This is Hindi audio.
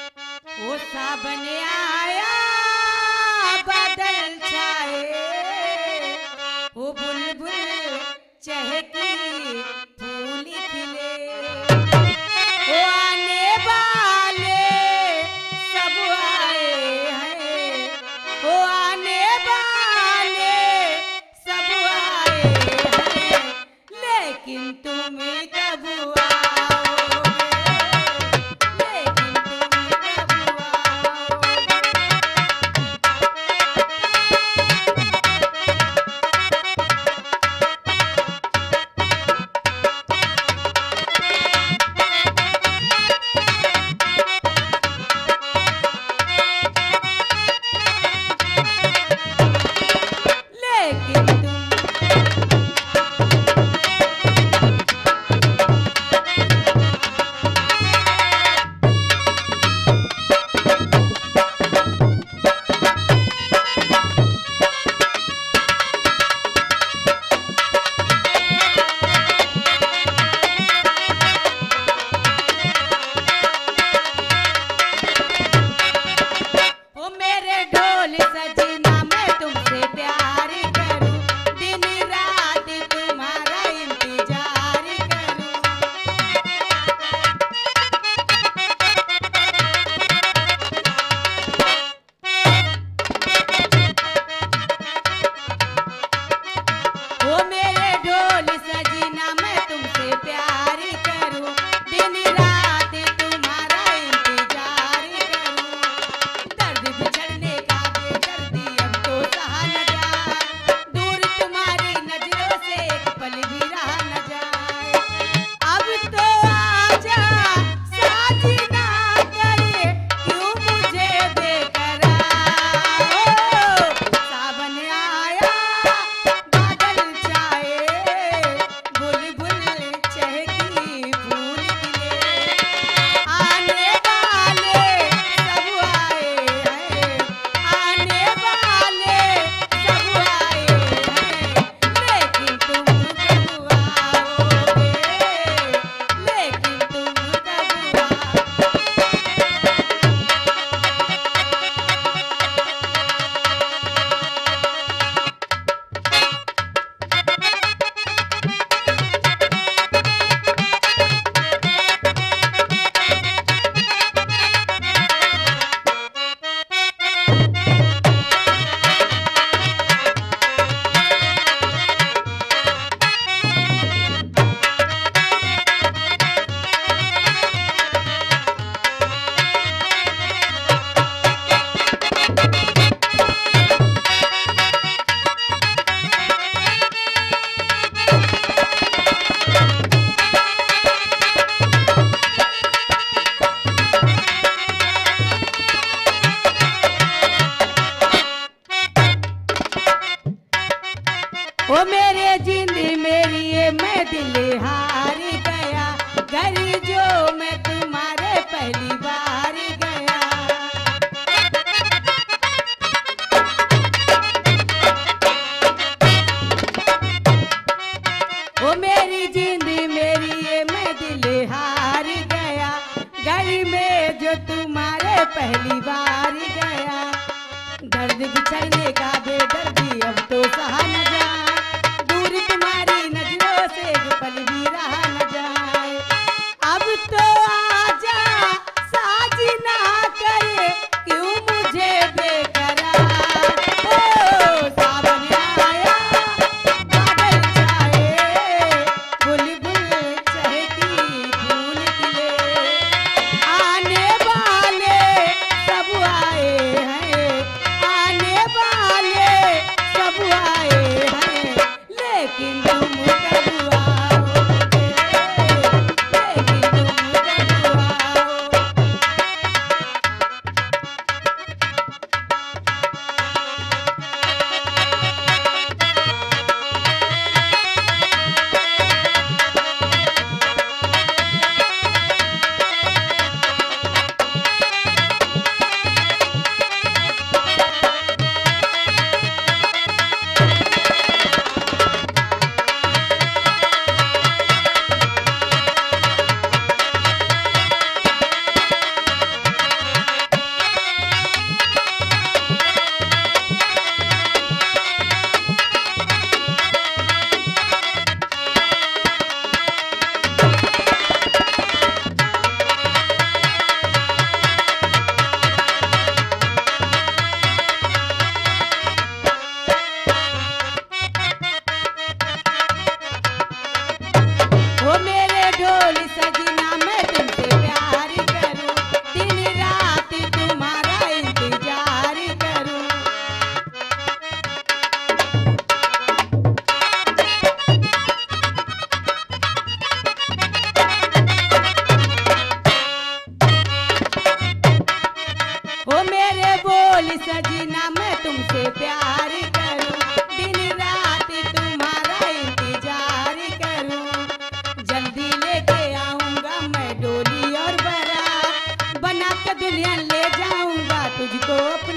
वो सावन आया बादल छाए, वो बुलबुल चहकी फूल खिले, वो आने वाले सब आए हैं, वो आने वाले सब आए हैं, लेकिन तुम कब आओगे, लेकिन तुम कब लेकिन ओ मेरे ढोल सजना मैं तुमसे प्यार करूं, दिन रात तुम्हारा इंतजार करूं। ओ मेरे ढोल सजना मैं तुमसे प्यार करूं, दिन रात तुम्हारा इंतजार करूं। दर्द बिछड़ने का बेदर्दी अब तो सहा न जाए, दूर तुम्हारी नजरों से एक पल भी रहा न जाए। अब तो आजा साजना करे क्यों मुझे बेकरार, ओ सावन आया बादल छाए, बुलबुल चहकी फूल खिले, आने वाले सब आए हैं, आने वाले सब आए हैं, लेकिन तुम कब आओगे, लेकिन तुम कब आओगे। ओ मेरे जिंद मेरी ये मैं दिल हार गया, घर जो मैं तुम्हारे पहली बार गया। ओ मेरी जिंद मेरी ये मैं दिल हार गया, घर में जो तुम्हारे पहली बार गया। दर्द बिछड़ने का बेदर्दी अब तो सहा न जाए, दूर तुम्हारी नजरों से एक पल भी रहा न जाए। अब तो आजा साजना करे क्यों मुझे बेकरार, ओ सावन आया बादल छाए, बुलबुल चहकी फूल खिले, आने वाले सब आए हैं, आने वाले सब आए हैं, लेकिन तुम कब आओगे, लेकिन तुम कब आओगे। से बोल सजना मैं तुमसे प्यार करूं, दिन रात तुम्हारा इंतजार करूं। जल्दी लेके आऊंगा मैं डोली और बारात, बना के दुल्हन ले जाऊंगा तुझको अपने